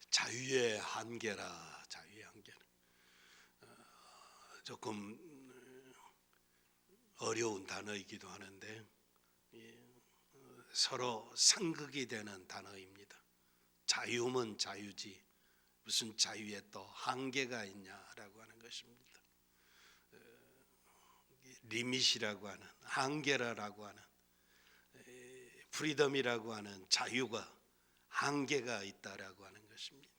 자유의 한계라. 자유의 한계. 조금 어려운 단어이기도 하는데 서로 상극이 되는 단어입니다. 자유면 자유지 무슨 자유에 또 한계가 있냐라고 하는 것입니다. 리밋이라고 하는, 한계라고 하는, 프리덤이라고 하는 자유가 한계가 있다라고 하는 것입니다.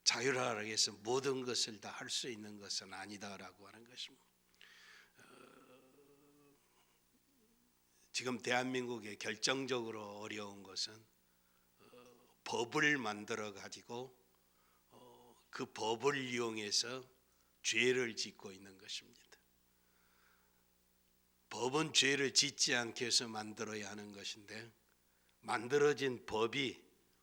자유라고 해서 모든 것을 다 할 수 있는 것은 아니다라고 하는 것입니다. 지금 대한민국에 결정적으로 어려운 것은 법을 만들어 가지고 그 법을 이용해서 죄를 짓고 있는 것입니다. 법은 죄를 짓지 않게 해서 만들어야 하는 것인데 만들어진 법이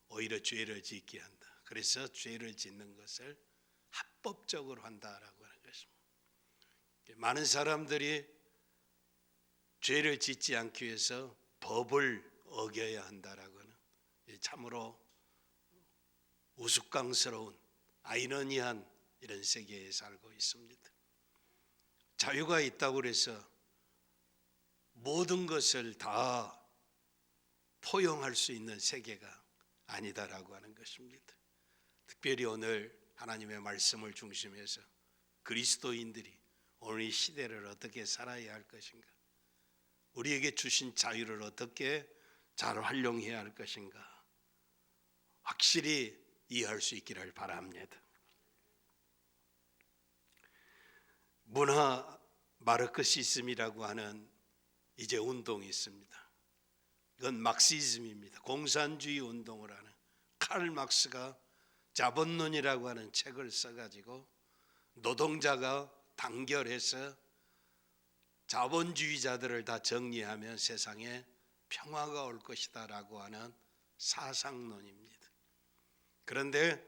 오히려 죄를 짓게 한다. 그래서 죄를 짓는 것을 합법적으로 한다라고 하는 것입니다. 많은 사람들이 죄를 짓지 않기 위해서 법을 어겨야 한다라고 하는 참으로 우스꽝스러운 아이러니한 이런 세계에 살고 있습니다. 자유가 있다고 해서 모든 것을 다 포용할 수 있는 세계가 아니다라고 하는 것입니다. 특별히 오늘 하나님의 말씀을 중심해서 그리스도인들이 오늘 이 시대를 어떻게 살아야 할 것인가, 우리에게 주신 자유를 어떻게 잘 활용해야 할 것인가 확실히 이해할 수 있기를 바랍니다. 문화 마르크시즘이라고 하는 이제 운동이 있습니다. 이건 막시즘입니다. 공산주의 운동을 하는 칼 막스가 자본론이라고 하는 책을 써가지고 노동자가 단결해서 자본주의자들을 다 정리하면 세상에 평화가 올 것이다 라고 하는 사상론입니다. 그런데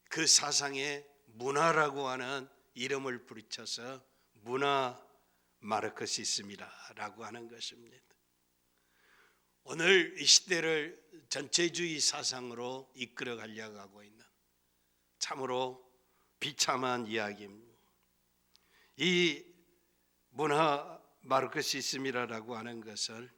그 사상에 문화라고 하는 이름을 붙여서 문화 마르크시즘이라고 하는 것입니다. 오늘 이 시대를 전체주의 사상으로 이끌어 가려고 하고 있는 참으로 비참한 이야기입니다. 이 문화 마르크시즘이라고 하는 것을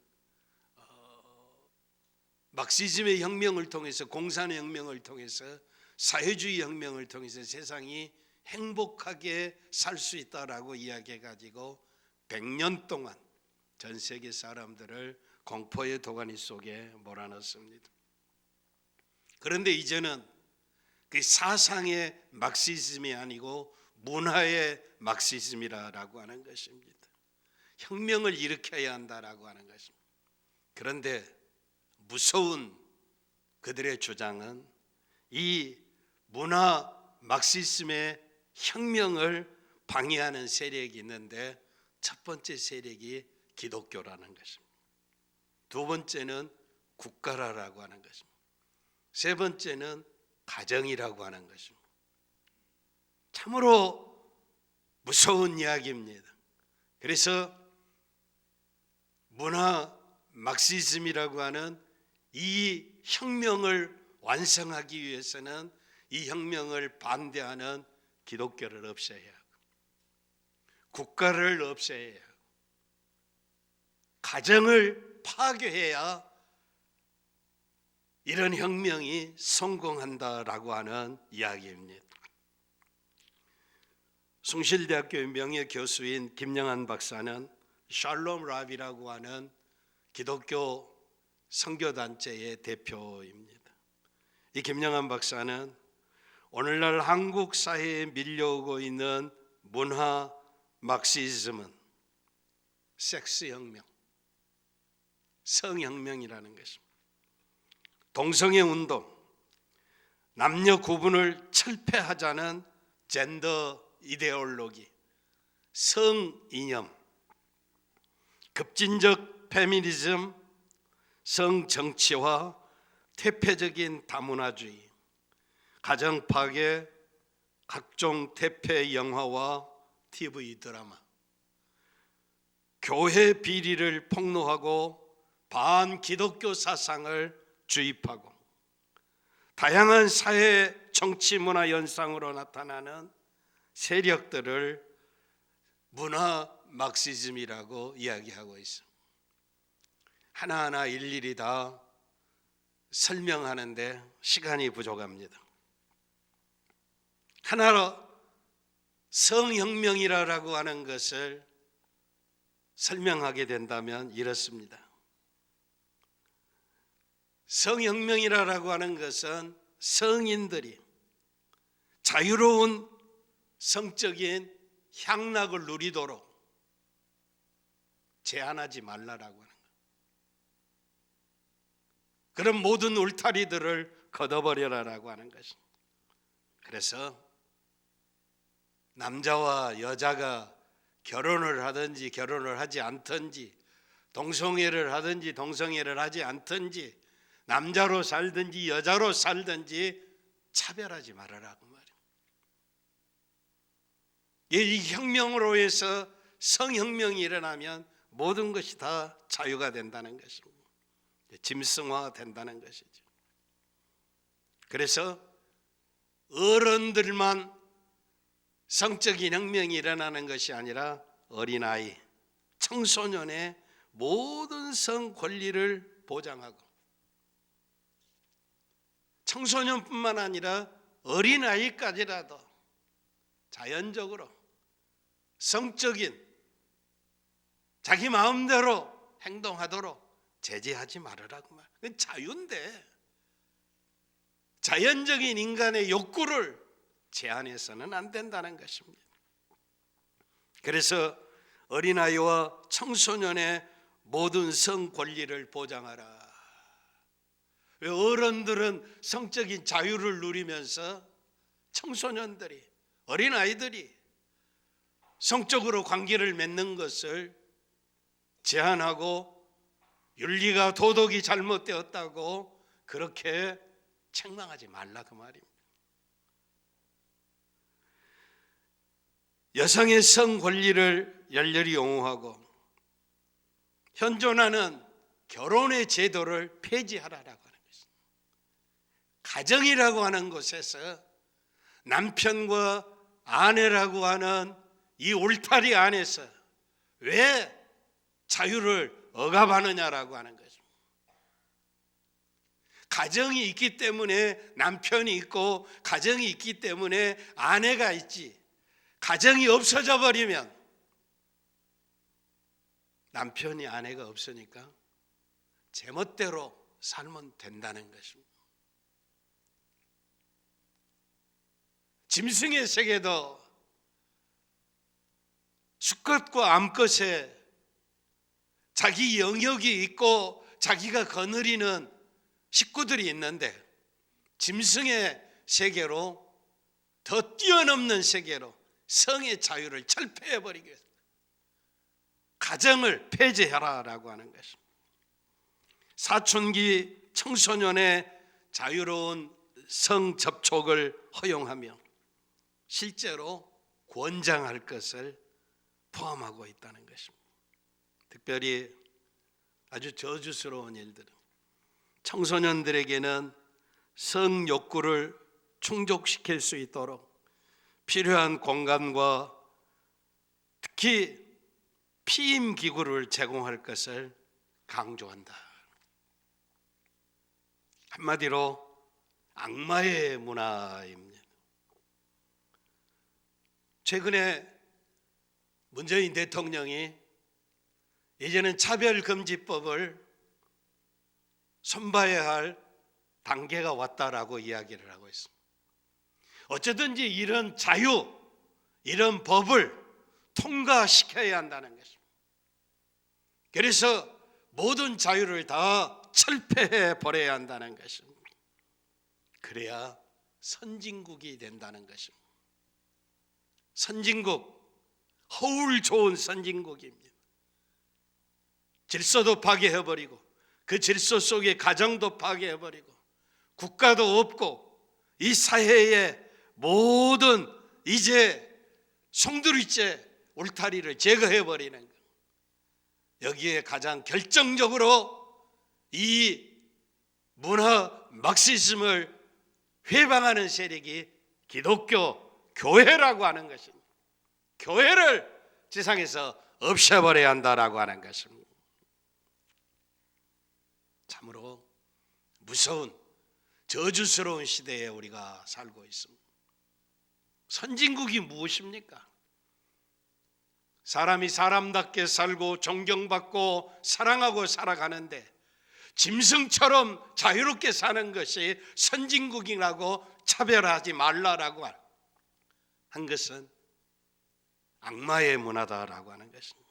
막시즘의 혁명을 통해서, 공산의 혁명을 통해서, 사회주의 혁명을 통해서 세상이 행복하게 살 수 있다라고 이야기해 가지고 100년 동안 전 세계 사람들을 공포의 도가니 속에 몰아넣습니다. 그런데 이제는 그 사상의 막시즘이 아니고 문화의 막시즘이라고 하는 것입니다. 혁명을 일으켜야 한다라고 하는 것입니다. 그런데 무서운 그들의 주장은 이 문화 막시즘의 혁명을 방해하는 세력이 있는데 첫 번째 세력이 기독교라는 것입니다. 두 번째는 국가라고 하는 것입니다. 세 번째는 가정이라고 하는 것입니다. 참으로 무서운 이야기입니다. 그래서 문화 막시즘이라고 하는 이 혁명을 완성하기 위해서는 이 혁명을 반대하는 기독교를 없애야 하고, 국가를 없애야 하고, 가정을 파괴해야 이런 혁명이 성공한다라고 하는 이야기입니다. 숭실대학교 명예교수인 김영한 박사는 샬롬 랍이라고 하는 기독교 선교단체의 대표입니다. 이 김영한 박사는 오늘날 한국 사회에 밀려오고 있는 문화 막시즘은 섹스혁명, 성혁명이라는 것입니다. 동성애 운동, 남녀 구분을 철폐하자는 젠더 이데올로기, 성이념, 급진적 페미니즘, 성정치화, 퇴폐적인 다문화주의, 가정 파괴, 각종 퇴폐 영화와 TV 드라마, 교회 비리를 폭로하고 반기독교 사상을 주입하고 다양한 사회, 정치, 문화 현상으로 나타나는 세력들을 문화 막시즘이라고 이야기하고 있어. 하나하나 일일이 다 설명하는데 시간이 부족합니다. 하나로 성혁명이라고 하는 것을 설명하게 된다면 이렇습니다. 성혁명이라고 하는 것은 성인들이 자유로운 성적인 향락을 누리도록 제한하지 말라라고 하는 거예요. 그런 모든 울타리들을 걷어버려라라고 하는 것입니다. 그래서 남자와 여자가 결혼을 하든지 결혼을 하지 않든지, 동성애를 하든지 동성애를 하지 않든지, 남자로 살든지 여자로 살든지 차별하지 말아라고 말이에요. 이 혁명으로 해서 성혁명이 일어나면 모든 것이 다 자유가 된다는 것입니다. 짐승화 된다는 것이죠. 그래서 어른들만 성적인 혁명이 일어나는 것이 아니라 어린아이, 청소년의 모든 성 권리를 보장하고, 청소년뿐만 아니라 어린아이까지라도 자연적으로 성적인 자기 마음대로 행동하도록 제재하지 말으라고 말. 그건 자유인데 자연적인 인간의 욕구를 제한해서는 안 된다는 것입니다. 그래서 어린아이와 청소년의 모든 성 권리를 보장하라. 왜 어른들은 성적인 자유를 누리면서 청소년들이, 어린아이들이 성적으로 관계를 맺는 것을 제한하고 윤리가 도덕이 잘못되었다고 그렇게 책망하지 말라 그 말입니다. 여성의 성 권리를 열렬히擁護하고 현존하는 결혼의 제도를 폐지하라라고 하는 것입니다. 가정이라고 하는 곳에서 남편과 아내라고 하는 이 울타리 안에서 왜 자유를 억압하느냐라고 하는 거죠. 가정이 있기 때문에 남편이 있고, 가정이 있기 때문에 아내가 있지, 가정이 없어져 버리면 남편이 아내가 없으니까 제멋대로 살면 된다는 것입니다. 짐승의 세계도 수컷과 암컷에 자기 영역이 있고 자기가 거느리는 식구들이 있는데, 짐승의 세계로 더 뛰어넘는 세계로 성의 자유를 철폐해버리기 위해서 가정을 폐지하라라고 하는 것입니다. 사춘기 청소년의 자유로운 성 접촉을 허용하며 실제로 권장할 것을 포함하고 있다는 것입니다. 특별히 아주 저주스러운 일들은 청소년들에게는 성 욕구를 충족시킬 수 있도록 필요한 공간과 특히 피임 기구를 제공할 것을 강조한다. 한마디로 악마의 문화입니다. 최근에 문재인 대통령이 이제는 차별금지법을 손봐야 할 단계가 왔다라고 이야기를 하고 있습니다. 어쩌든지 이런 자유, 이런 법을 통과시켜야 한다는 것입니다. 그래서 모든 자유를 다 철폐해 버려야 한다는 것입니다. 그래야 선진국이 된다는 것입니다. 선진국, 허울 좋은 선진국입니다. 질서도 파괴해버리고 그 질서 속에 가정도 파괴해버리고 국가도 없고 이 사회의 모든 이제 송두리째 울타리를 제거해버리는 것. 여기에 가장 결정적으로 이 문화 막시즘을 회방하는 세력이 기독교 교회라고 하는 것입니다. 교회를 지상에서 없애버려야 한다라고 하는 것입니다. 참으로 무서운 저주스러운 시대에 우리가 살고 있습니다. 선진국이 무엇입니까? 사람이 사람답게 살고 존경받고 사랑하고 살아가는데 짐승처럼 자유롭게 사는 것이 선진국이라고 차별하지 말라라고 한 것은 악마의 문화다라고 하는 것입니다.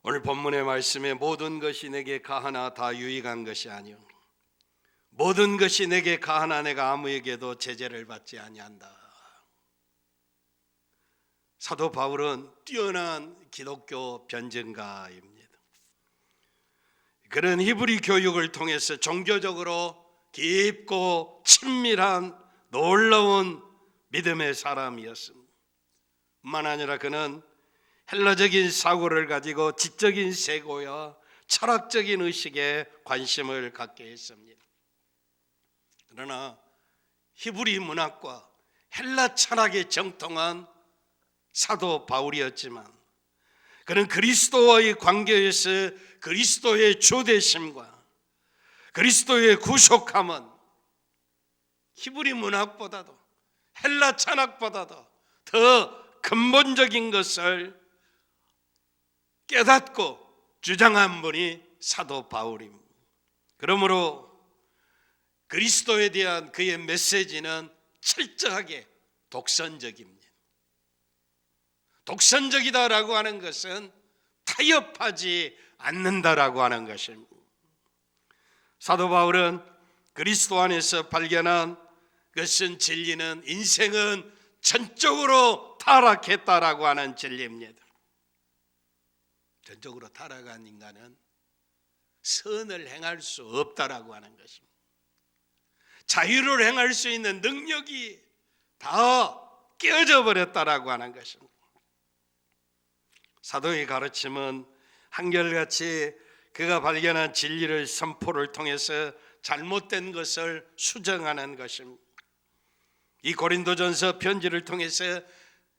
오늘 본문의 말씀에 모든 것이 내게 가하나 다 유익한 것이 아니요 모든 것이 내게 가하나 내가 아무에게도 제재를 받지 아니한다. 사도 바울은 뛰어난 기독교 변증가입니다. 그런 히브리 교육을 통해서 종교적으로 깊고 친밀한 놀라운 믿음의 사람이었습니다. 뿐만 아니라 그는 헬라적인 사고를 가지고 지적인 세고와 철학적인 의식에 관심을 갖게 했습니다. 그러나 히브리 문학과 헬라 철학에 정통한 사도 바울이었지만 그는 그리스도와의 관계에서 그리스도의 주되심과 그리스도의 구속함은 히브리 문학보다도 헬라 철학보다도 더 근본적인 것을 깨닫고 주장한 분이 사도 바울입니다. 그러므로 그리스도에 대한 그의 메시지는 철저하게 독선적입니다. 독선적이다라고 하는 것은 타협하지 않는다라고 하는 것입니다. 사도 바울은 그리스도 안에서 발견한 것은 진리는 인생은 전적으로 타락했다라고 하는 진리입니다. 전적으로 타락한 인간은 선을 행할 수 없다라고 하는 것입니다. 자유를 행할 수 있는 능력이 다 깨어져 버렸다라고 하는 것입니다. 사도의 가르침은 한결같이 그가 발견한 진리를 선포를 통해서 잘못된 것을 수정하는 것입니다. 이 고린도전서 편지를 통해서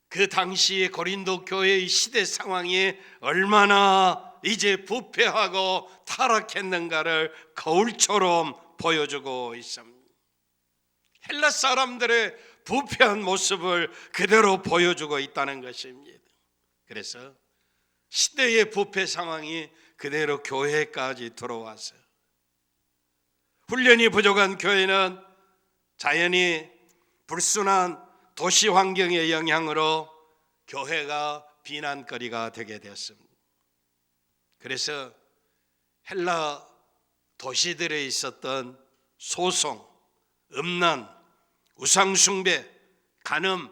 그 당시의 고린도 교회의 시대 상황이 얼마나 이제 부패하고 타락했는가를 거울처럼 보여주고 있습니다. 헬라 사람들의 부패한 모습을 그대로 보여주고 있다는 것입니다. 그래서 시대의 부패 상황이 그대로 교회까지 들어와서 훈련이 부족한 교회는 자연히 불순한 도시 환경의 영향으로 교회가 비난거리가 되게 되었습니다. 그래서 헬라 도시들에 있었던 소송, 음란, 우상숭배, 간음,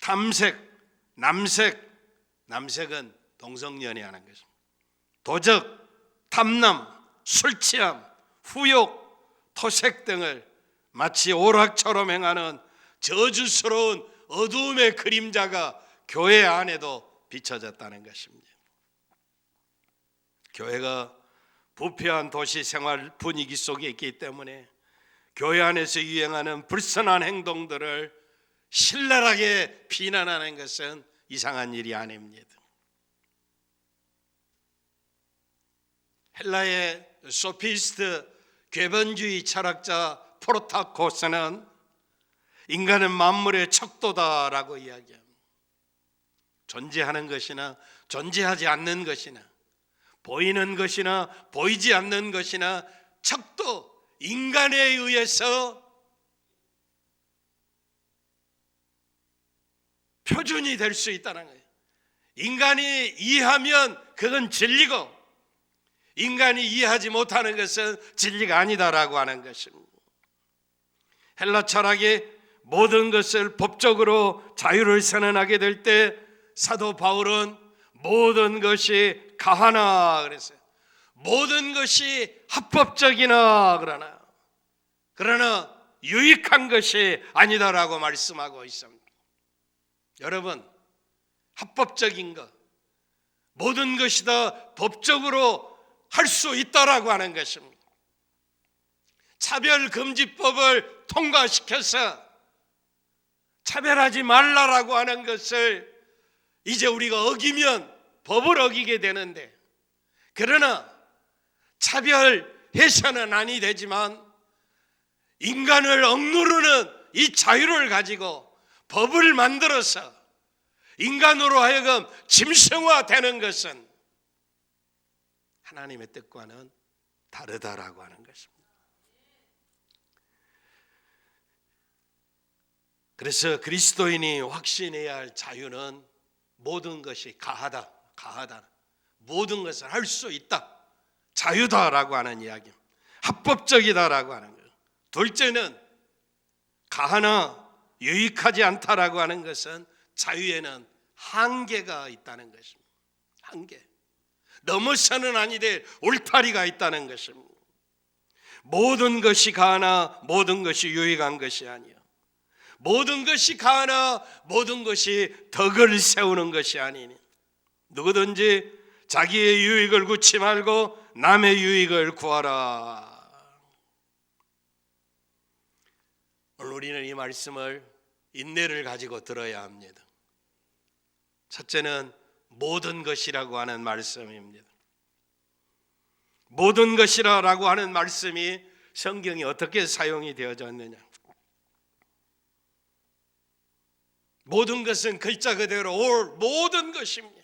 탐색, 남색은 동성연애하는 것입니다. 도적, 탐남, 술취함, 후욕, 토색 등을 마치 오락처럼 행하는 저주스러운 어두움의 그림자가 교회 안에도 비춰졌다는 것입니다. 교회가 부패한 도시 생활 분위기 속에 있기 때문에 교회 안에서 유행하는 불선한 행동들을 신랄하게 비난하는 것은 이상한 일이 아닙니다. 헬라의 소피스트 궤변주의 철학자 프로타코스는 인간은 만물의 척도다라고 이야기합니다. 존재하는 것이나 존재하지 않는 것이나 보이는 것이나 보이지 않는 것이나 척도, 인간에 의해서 표준이 될 수 있다는 거예요. 인간이 이해하면 그건 진리고 인간이 이해하지 못하는 것은 진리가 아니다라고 하는 것입니다. 헬라 철학이 모든 것을 법적으로 자유를 선언하게 될 때 사도 바울은 모든 것이 가하나 그랬어요. 모든 것이 합법적이나 그러나 유익한 것이 아니다라고 말씀하고 있습니다. 여러분, 합법적인 것, 모든 것이 다 법적으로 할 수 있다라고 하는 것입니다. 차별금지법을 통과시켜서 차별하지 말라라고 하는 것을 이제 우리가 어기면 법을 어기게 되는데, 그러나 차별해서는 아니 되지만 인간을 억누르는 이 자유를 가지고 법을 만들어서 인간으로 하여금 짐승화되는 것은 하나님의 뜻과는 다르다라고 하는 것입니다. 그래서 그리스도인이 확신해야 할 자유는 모든 것이 가하다. 모든 것을 할 수 있다. 자유다라고 하는 이야기. 합법적이다라고 하는 것. 둘째는 가하나 유익하지 않다라고 하는 것은 자유에는 한계가 있다는 것입니다. 한계. 넘어서는 아니 될 울타리가 있다는 것입니다. 모든 것이 가하나 모든 것이 유익한 것이 아니요, 모든 것이 가하나 모든 것이 덕을 세우는 것이 아니니 누구든지 자기의 유익을 구치 말고 남의 유익을 구하라. 오늘 우리는 이 말씀을 인내를 가지고 들어야 합니다. 첫째는 모든 것이라고 하는 말씀입니다. 모든 것이라고 하는 말씀이 성경이 어떻게 사용이 되어졌느냐. 모든 것은 글자 그대로 모든 것입니다.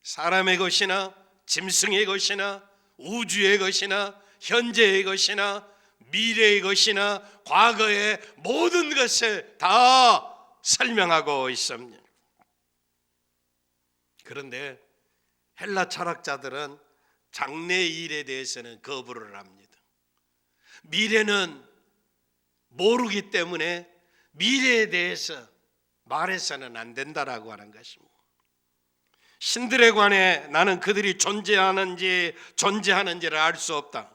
사람의 것이나 짐승의 것이나 우주의 것이나 현재의 것이나 미래의 것이나 과거의 모든 것을 다 설명하고 있습니다. 그런데 헬라 철학자들은 장래일에 대해서는 거부를 합니다. 미래는 모르기 때문에 미래에 대해서 말해서는 안 된다라고 하는 것입니다. 신들에 관해 나는 그들이 존재하는지를 알 수 없다.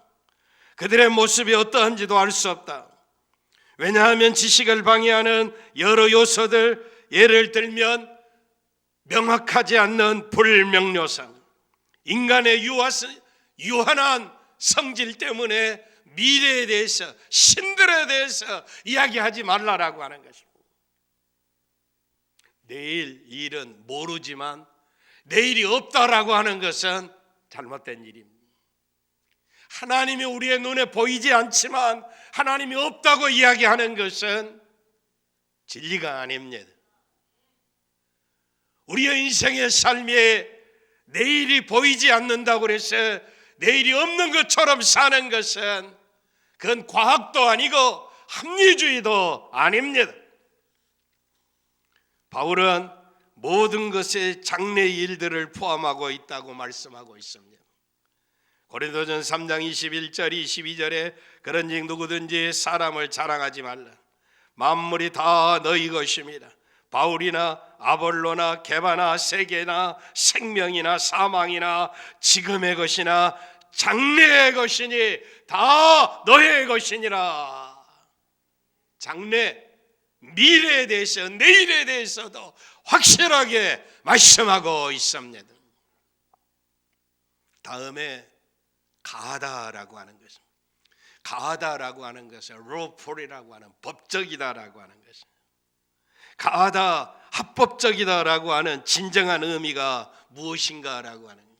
그들의 모습이 어떠한지도 알 수 없다. 왜냐하면 지식을 방해하는 여러 요소들, 예를 들면 명확하지 않는 불명료성, 인간의 유한한 성질 때문에 미래에 대해서, 신들에 대해서 이야기하지 말라라고 하는 것입니다. 내일 일은 모르지만 내일이 없다라고 하는 것은 잘못된 일입니다. 하나님이 우리의 눈에 보이지 않지만 하나님이 없다고 이야기하는 것은 진리가 아닙니다. 우리의 인생의 삶에 내일이 보이지 않는다고 해서 내일이 없는 것처럼 사는 것은 그건 과학도 아니고 합리주의도 아닙니다. 바울은 모든 것에 장래 일들을 포함하고 있다고 말씀하고 있습니다. 고린도전 3장 21절 22절에 그런즉 누구든지 사람을 자랑하지 말라. 만물이 다 너희 것입니다. 바울이나 아볼로나 게바나 세계나 생명이나 사망이나 지금의 것이나 장래의 것이니 다 너의 것이니라. 장래, 미래에 대해서, 내일에 대해서도 확실하게 말씀하고 있습니다. 다음에 가하다라고 하는 것입니다. 가하다라고 하는 것은 lawful이라고 하는 법적이다라고 하는 것입니다. 가하다, 합법적이다라고 하는 진정한 의미가 무엇인가라고 하는 것입니다.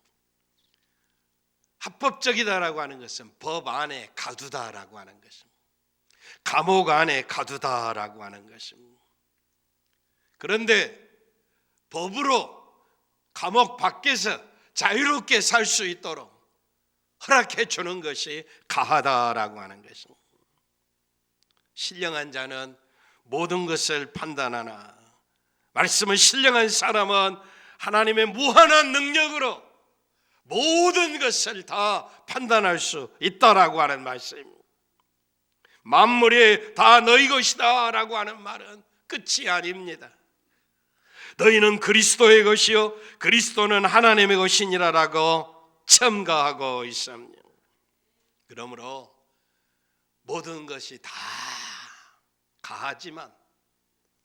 합법적이다라고 하는 것은 법 안에 가두다라고 하는 것입니다. 감옥 안에 가두다라고 하는 것입니다. 그런데 법으로 감옥 밖에서 자유롭게 살 수 있도록 허락해 주는 것이 가하다라고 하는 것입니다. 신령한 자는 모든 것을 판단하나 말씀을 신령한 사람은 하나님의 무한한 능력으로 모든 것을 다 판단할 수 있다라고 하는 말씀입니다. 만물이 다 너희 것이다 라고 하는 말은 끝이 아닙니다. 너희는 그리스도의 것이요 그리스도는 하나님의 것이니라라고 첨가하고 있습니다. 그러므로 모든 것이 다 가하지만,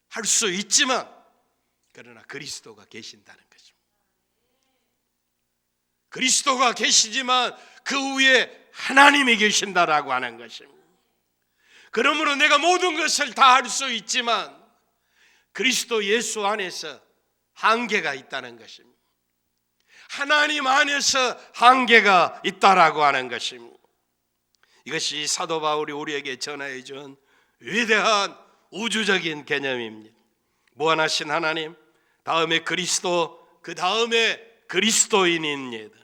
할 수 있지만, 그러나 그리스도가 계신다는 것입니다. 그리스도가 계시지만 그 위에 하나님이 계신다라고 하는 것입니다. 그러므로 내가 모든 것을 다 할 수 있지만 그리스도 예수 안에서 한계가 있다는 것입니다. 하나님 안에서 한계가 있다라고 하는 것입니다. 이것이 사도 바울이 우리에게 전해 준 위대한 우주적인 개념입니다. 무한하신 하나님, 다음에 그리스도, 그 다음에 그리스도인입니다.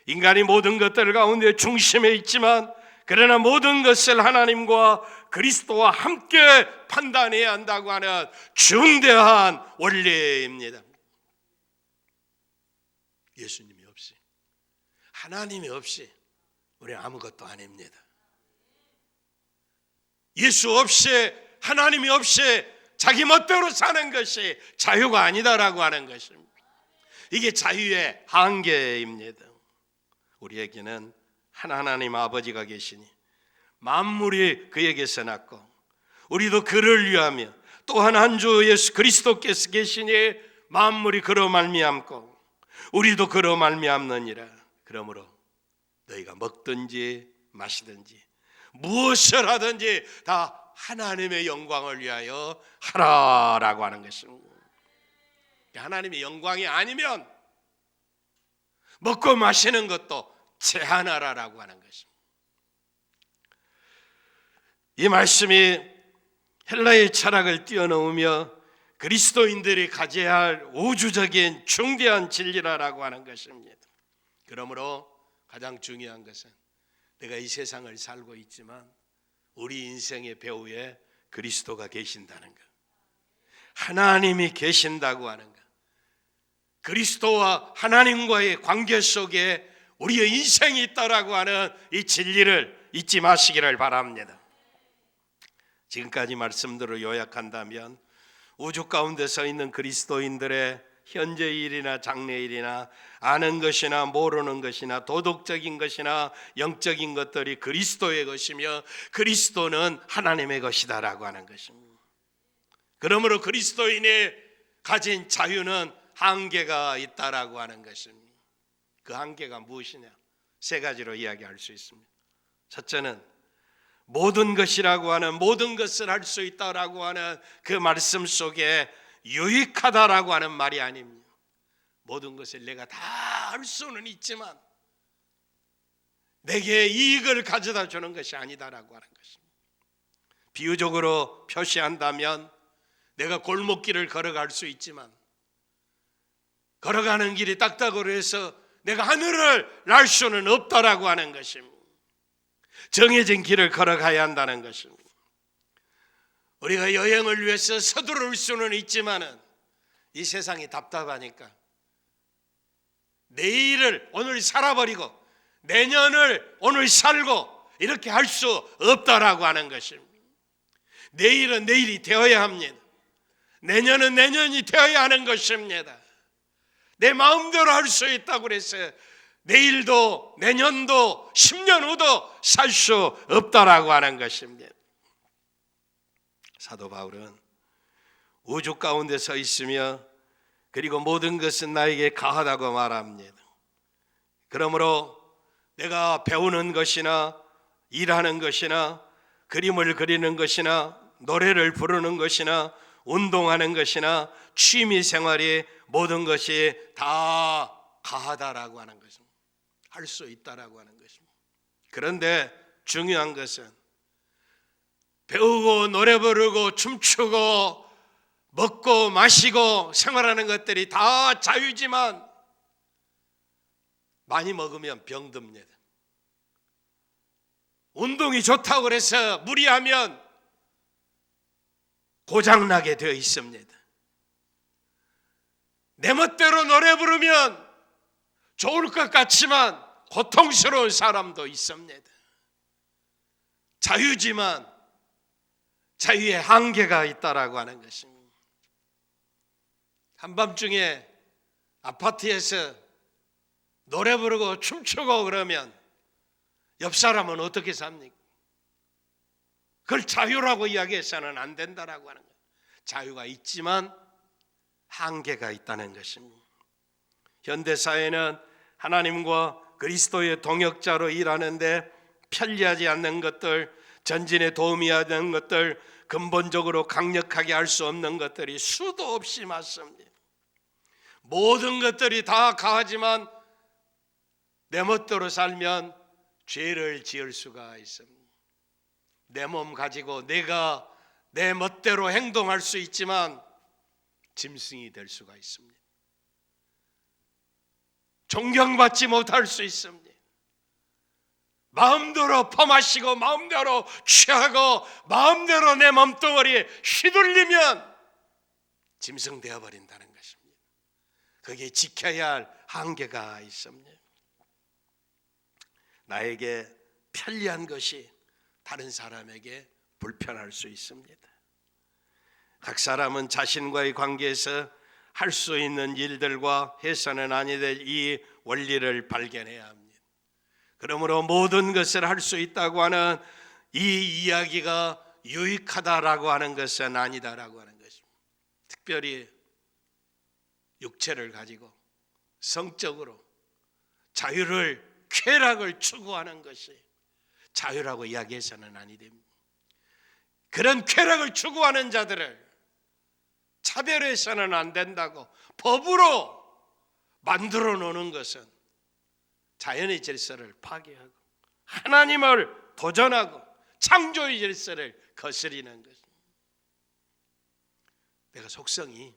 인간이 모든 것들 가운데 중심에 있지만 그러나 모든 것을 하나님과 그리스도와 함께 판단해야 한다고 하는 중대한 원리입니다. 예수님이 없이, 하나님이 없이 우리는 아무것도 아닙니다. 예수 없이, 하나님이 없이 자기 멋대로 사는 것이 자유가 아니다라고 하는 것입니다. 이게 자유의 한계입니다. 우리에게는 한 하나님 아버지가 계시니 만물이 그에게서 났고 우리도 그를 위하며 또한 한 주 예수 그리스도께서 계시니 만물이 그로 말미암고 우리도 그로 말미암느니라. 그러므로 너희가 먹든지 마시든지 무엇을 하든지 다 하나님의 영광을 위하여 하라라고 하는 것입니다. 하나님의 영광이 아니면 먹고 마시는 것도 제한하라라고 하는 것입니다. 이 말씀이 헬라의 철학을 뛰어넘으며 그리스도인들이 가져야 할 우주적인 중대한 진리라고 하는 것입니다. 그러므로 가장 중요한 것은 내가 이 세상을 살고 있지만 우리 인생의 배후에 그리스도가 계신다는 것, 하나님이 계신다고 하는 것, 그리스도와 하나님과의 관계 속에 우리의 인생이 있다라고 하는 이 진리를 잊지 마시기를 바랍니다. 지금까지 말씀들을 요약한다면 우주 가운데 서 있는 그리스도인들의 현재 일이나 장래일이나 아는 것이나 모르는 것이나 도덕적인 것이나 영적인 것들이 그리스도의 것이며 그리스도는 하나님의 것이다라고 하는 것입니다. 그러므로 그리스도인이 가진 자유는 한계가 있다라고 하는 것입니다. 그 한계가 무엇이냐? 세 가지로 이야기할 수 있습니다. 첫째는 모든 것이라고 하는, 모든 것을 할 수 있다라고 하는 그 말씀 속에 유익하다라고 하는 말이 아닙니다. 모든 것을 내가 다 할 수는 있지만 내게 이익을 가져다 주는 것이 아니다라고 하는 것입니다. 비유적으로 표시한다면 내가 골목길을 걸어갈 수 있지만 걸어가는 길이 딱딱으로 해서 내가 하늘을 날 수는 없다라고 하는 것입니다. 정해진 길을 걸어가야 한다는 것입니다. 우리가 여행을 위해서 서두를 수는 있지만은 이 세상이 답답하니까 내일을 오늘 살아버리고 내년을 오늘 살고 이렇게 할 수 없다라고 하는 것입니다. 내일은 내일이 되어야 합니다. 내년은 내년이 되어야 하는 것입니다. 내 마음대로 할 수 있다고 그래서 내일도 내년도 10년 후도 살 수 없다라고 하는 것입니다. 사도 바울은 우주 가운데 서 있으며 그리고 모든 것은 나에게 가하다고 말합니다. 그러므로 내가 배우는 것이나 일하는 것이나 그림을 그리는 것이나 노래를 부르는 것이나 운동하는 것이나 취미 생활이 모든 것이 다 가하다라고 하는 것입니다. 할 수 있다라고 하는 것입니다. 그런데 중요한 것은 배우고 노래 부르고 춤추고 먹고 마시고 생활하는 것들이 다 자유지만 많이 먹으면 병듭니다. 운동이 좋다고 그래서 무리하면 고장나게 되어 있습니다. 내 멋대로 노래 부르면 좋을 것 같지만 고통스러운 사람도 있습니다. 자유지만 자유의 한계가 있다라고 하는 것입니다. 한밤중에 아파트에서 노래 부르고 춤추고 그러면 옆 사람은 어떻게 삽니까? 그걸 자유라고 이야기해서는 안 된다라고 하는 거예요. 자유가 있지만 한계가 있다는 것입니다. 현대사회는 하나님과 그리스도의 동역자로 일하는데 편리하지 않는 것들, 전진에 도움이 되는 것들, 근본적으로 강력하게 할 수 없는 것들이 수도 없이 많습니다. 모든 것들이 다 가하지만 내 멋대로 살면 죄를 지을 수가 있습니다. 내 몸 가지고 내가 내 멋대로 행동할 수 있지만 짐승이 될 수가 있습니다. 존경받지 못할 수 있습니다. 마음대로 퍼마시고 마음대로 취하고 마음대로 내 몸뚱어리에 휘둘리면 짐승 되어버린다는 것입니다. 거기에 지켜야 할 한계가 있습니다. 나에게 편리한 것이 다른 사람에게 불편할 수 있습니다. 각 사람은 자신과의 관계에서 할 수 있는 일들과 해서는 아니 될 이 원리를 발견해야 합니다. 그러므로 모든 것을 할 수 있다고 하는 이 이야기가 유익하다라고 하는 것은 아니다라고 하는 것입니다. 특별히 육체를 가지고 성적으로 자유를, 쾌락을 추구하는 것이 자유라고 이야기해서는 아니 됩니다. 그런 쾌락을 추구하는 자들을 차별해서는 안 된다고 법으로 만들어 놓는 것은 자연의 질서를 파괴하고 하나님을 도전하고 창조의 질서를 거스리는 것입니다. 내가 속성이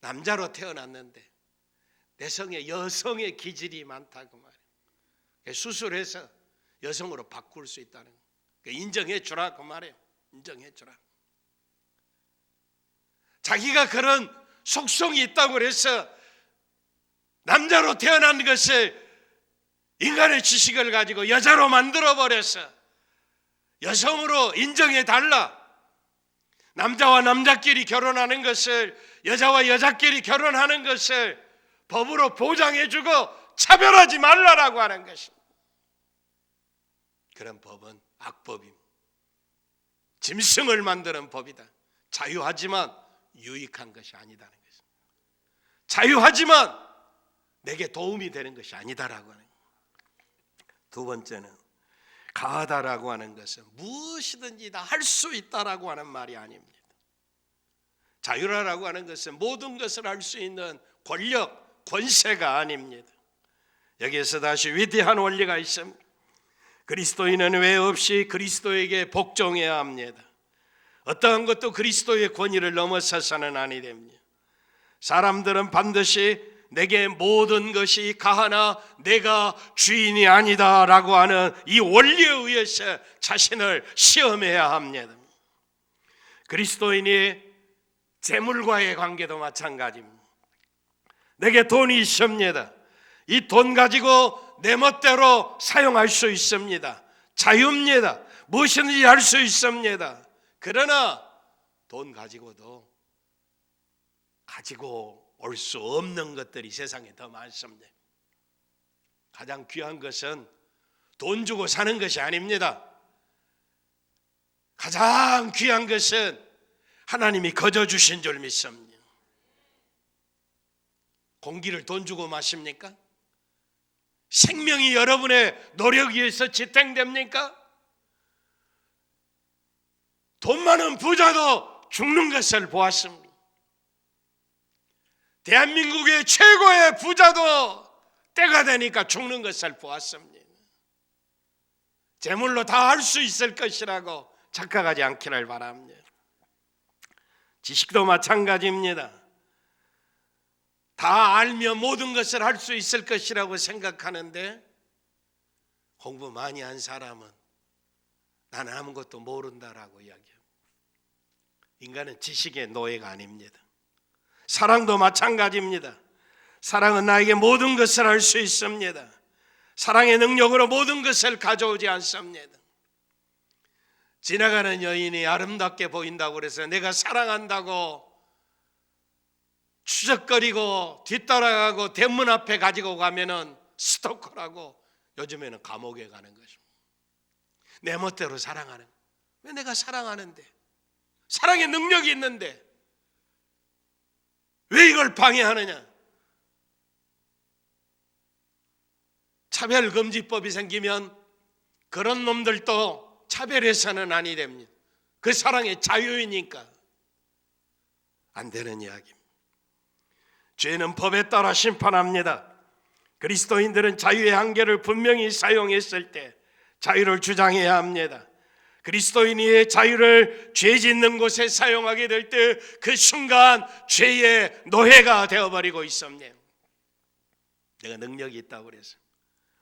남자로 태어났는데 내 성에 여성의 기질이 많다고 말이에요. 수술해서 여성으로 바꿀 수 있다는 거. 인정해 주라 그 말이에요. 인정해 주라. 자기가 그런 속성이 있다고 해서 남자로 태어난 것을 인간의 지식을 가지고 여자로 만들어버려서 여성으로 인정해 달라. 남자와 남자끼리 결혼하는 것을, 여자와 여자끼리 결혼하는 것을 법으로 보장해주고 차별하지 말라라고 하는 것입니다. 그런 법은 악법입니다. 짐승을 만드는 법이다. 자유하지만 유익한 것이 아니다는 것입니다. 자유하지만 내게 도움이 되는 것이 아니다라고 하는 거예요. 두 번째는 가하다라고 하는 것은 무엇이든지 다 할 수 있다라고 하는 말이 아닙니다. 자유라고 하는 것은 모든 것을 할 수 있는 권력, 권세가 아닙니다. 여기에서 다시 위대한 원리가 있습니다. 그리스도인은 왜 없이 그리스도에게 복종해야 합니다. 어떠한 것도 그리스도의 권위를 넘어서서는 아니 됩니다. 사람들은 반드시 내게 모든 것이 가하나 내가 주인이 아니다라고 하는 이 원리에 의해서 자신을 시험해야 합니다. 그리스도인이 재물과의 관계도 마찬가지입니다. 내게 돈이 있습니다. 이 돈 가지고 내 멋대로 사용할 수 있습니다. 자유입니다. 무엇이든지 할 수 있습니다. 그러나 돈 가지고도 가지고 올 수 없는 것들이 세상에 더 많습니다. 가장 귀한 것은 돈 주고 사는 것이 아닙니다. 가장 귀한 것은 하나님이 거저 주신 줄 믿습니다. 공기를 돈 주고 마십니까? 생명이 여러분의 노력에 의해서 지탱됩니까? 돈 많은 부자도 죽는 것을 보았습니다. 대한민국의 최고의 부자도 때가 되니까 죽는 것을 보았습니다. 재물로 다 할 수 있을 것이라고 착각하지 않기를 바랍니다. 지식도 마찬가지입니다. 다 알면 모든 것을 할 수 있을 것이라고 생각하는데 공부 많이 한 사람은 나는 아무것도 모른다라고 이야기합니다. 인간은 지식의 노예가 아닙니다. 사랑도 마찬가지입니다. 사랑은 나에게 모든 것을 할 수 있습니다. 사랑의 능력으로 모든 것을 가져오지 않습니다. 지나가는 여인이 아름답게 보인다고 해서 내가 사랑한다고 추적거리고 뒤따라가고 대문 앞에 가지고 가면은 스토커라고 요즘에는 감옥에 가는 것입니다. 내 멋대로 사랑하는. 왜 내가 사랑하는데, 사랑의 능력이 있는데 왜 이걸 방해하느냐? 차별금지법이 생기면 그런 놈들도 차별해서는 아니 됩니다. 그 사랑의 자유이니까 안 되는 이야기입니다. 죄는 법에 따라 심판합니다. 그리스도인들은 자유의 한계를 분명히 사용했을 때 자유를 주장해야 합니다. 그리스도인이 자유를 죄 짓는 곳에 사용하게 될 때 그 순간 죄의 노예가 되어버리고 있습니다. 내가 능력이 있다고 그래서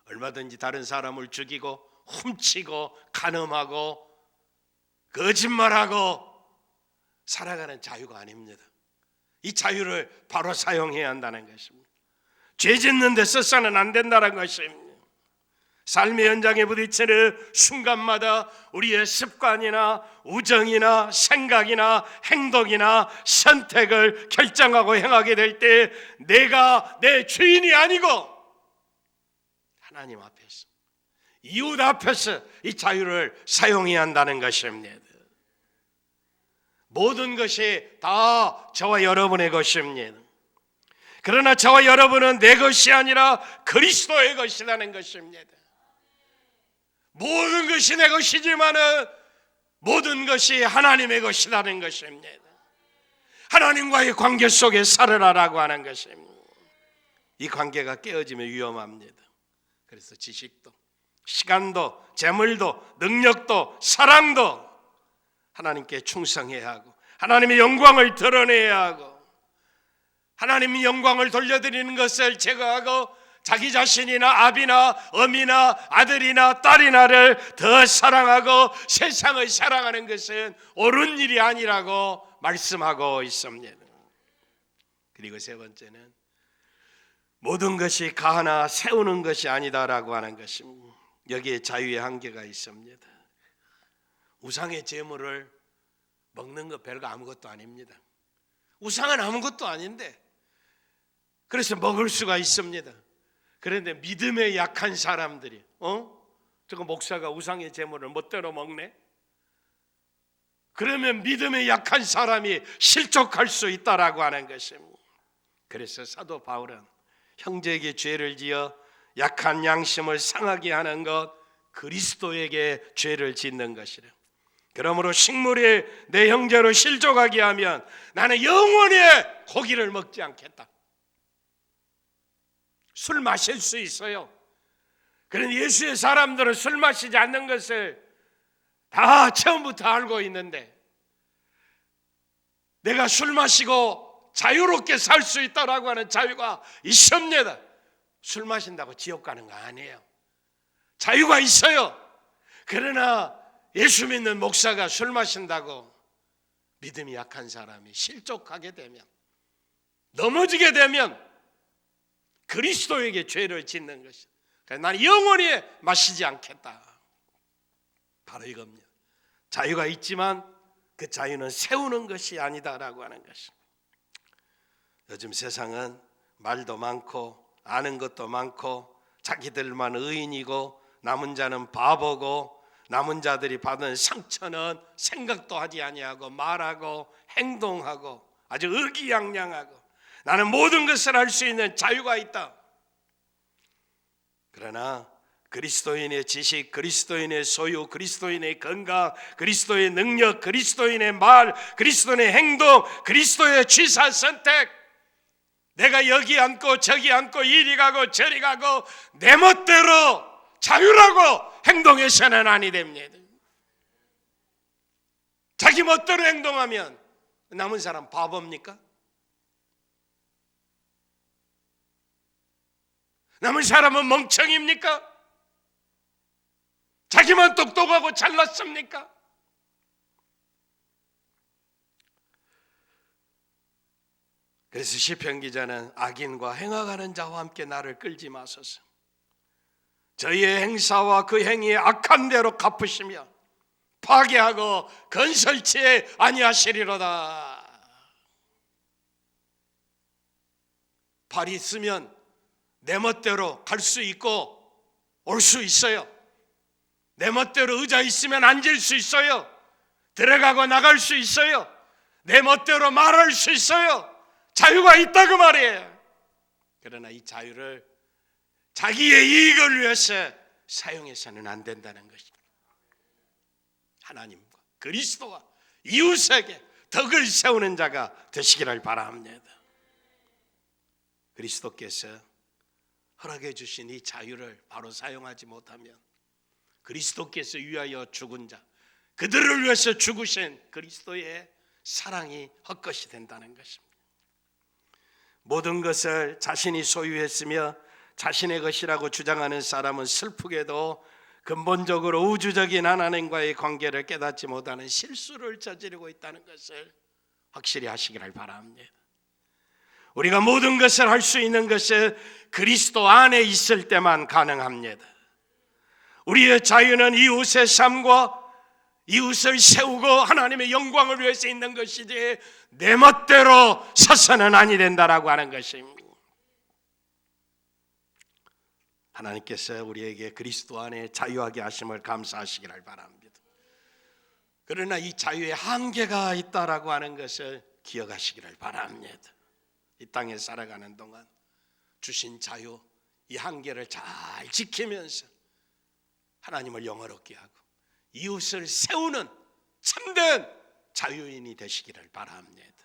얼마든지 다른 사람을 죽이고 훔치고 간음하고 거짓말하고 살아가는 자유가 아닙니다. 이 자유를 바로 사용해야 한다는 것입니다. 죄 짓는 데 써서는 안 된다는 것입니다. 삶의 현장에 부딪히는 순간마다 우리의 습관이나 우정이나 생각이나 행동이나 선택을 결정하고 행하게 될 때 내가 내 주인이 아니고 하나님 앞에서, 이웃 앞에서 이 자유를 사용해야 한다는 것입니다. 모든 것이 다 저와 여러분의 것입니다. 그러나 저와 여러분은 내 것이 아니라 그리스도의 것이라는 것입니다. 모든 것이 내 것이지만은 모든 것이 하나님의 것이라는 것입니다. 하나님과의 관계 속에 살으라라고 하는 것입니다. 이 관계가 깨어지면 위험합니다. 그래서 지식도, 시간도, 재물도, 능력도, 사랑도 하나님께 충성해야 하고 하나님의 영광을 드러내야 하고 하나님의 영광을 돌려드리는 것을 제거하고 자기 자신이나 아비나 어미나 아들이나 딸이나를 더 사랑하고 세상을 사랑하는 것은 옳은 일이 아니라고 말씀하고 있습니다. 그리고 세 번째는 모든 것이 가하나 세우는 것이 아니다라고 하는 것입니다. 여기에 자유의 한계가 있습니다. 우상의 제물을 먹는 거 별거 아무것도 아닙니다. 우상은 아무것도 아닌데 그래서 먹을 수가 있습니다. 그런데 믿음에 약한 사람들이 저거 목사가 우상의 제물을 멋대로 먹네? 그러면 믿음에 약한 사람이 실족할 수 있다라고 하는 것입니다. 그래서 사도 바울은 형제에게 죄를 지어 약한 양심을 상하게 하는 것 그리스도에게 죄를 짓는 것이라. 그러므로 식물이 내 형제로 실족하게 하면 나는 영원히 고기를 먹지 않겠다. 술 마실 수 있어요. 그런데 예수의 사람들은 술 마시지 않는 것을 다 처음부터 알고 있는데 내가 술 마시고 자유롭게 살 수 있다라고 하는 자유가 있습니다. 술 마신다고 지옥 가는 거 아니에요. 자유가 있어요. 그러나 예수 믿는 목사가 술 마신다고 믿음이 약한 사람이 실족하게 되면, 넘어지게 되면 그리스도에게 죄를 짓는 것이다. 나는 영원히 마시지 않겠다. 바로 이겁니다. 자유가 있지만 그 자유는 세우는 것이 아니다라고 하는 것입니다. 요즘 세상은 말도 많고 아는 것도 많고 자기들만 의인이고 남은 자는 바보고 남은 자들이 받은 상처는 생각도 하지 아니하고 말하고 행동하고 아주 의기양양하고 나는 모든 것을 할 수 있는 자유가 있다. 그러나 그리스도인의 지식, 그리스도인의 소유, 그리스도인의 건강, 그리스도의 능력, 그리스도인의 말, 그리스도인의 행동, 그리스도의 취사 선택, 내가 여기 앉고 저기 앉고 이리 가고 저리 가고 내 멋대로 자유라고 행동해서는 아니 됩니다. 자기 멋대로 행동하면 남은 사람 바보입니까? 남은 사람은 멍청입니까? 자기만 똑똑하고 잘났습니까? 그래서 시편 기자는 악인과 행악하는 자와 함께 나를 끌지 마소서. 저희의 행사와 그 행위의 악한 대로 갚으시며 파괴하고 건설치 아니하시리로다. 발이 있으면 내 멋대로 갈 수 있고 올 수 있어요. 내 멋대로 의자 있으면 앉을 수 있어요. 들어가고 나갈 수 있어요. 내 멋대로 말할 수 있어요. 자유가 있다 그 말이에요. 그러나 이 자유를 자기의 이익을 위해서 사용해서는 안 된다는 것입니다. 하나님과 그리스도와 이웃에게 덕을 세우는 자가 되시기를 바랍니다. 그리스도께서 허락해 주신 이 자유를 바로 사용하지 못하면 그리스도께서 위하여 죽은 자, 그들을 위해서 죽으신 그리스도의 사랑이 헛것이 된다는 것입니다. 모든 것을 자신이 소유했으며 자신의 것이라고 주장하는 사람은 슬프게도 근본적으로 우주적인 하나님과의 관계를 깨닫지 못하는 실수를 저지르고 있다는 것을 확실히 하시기를 바랍니다. 우리가 모든 것을 할 수 있는 것은 그리스도 안에 있을 때만 가능합니다. 우리의 자유는 이웃의 삶과 이웃을 세우고 하나님의 영광을 위해서 있는 것이지 내 멋대로 서서는 아니 된다라고 하는 것입니다. 하나님께서 우리에게 그리스도 안에 자유하게 하심을 감사하시기를 바랍니다. 그러나 이 자유에 한계가 있다라고 하는 것을 기억하시기를 바랍니다. 이 땅에 살아가는 동안 주신 자유, 이 한계를 잘 지키면서 하나님을 영화롭게 하고 이웃을 세우는 참된 자유인이 되시기를 바랍니다.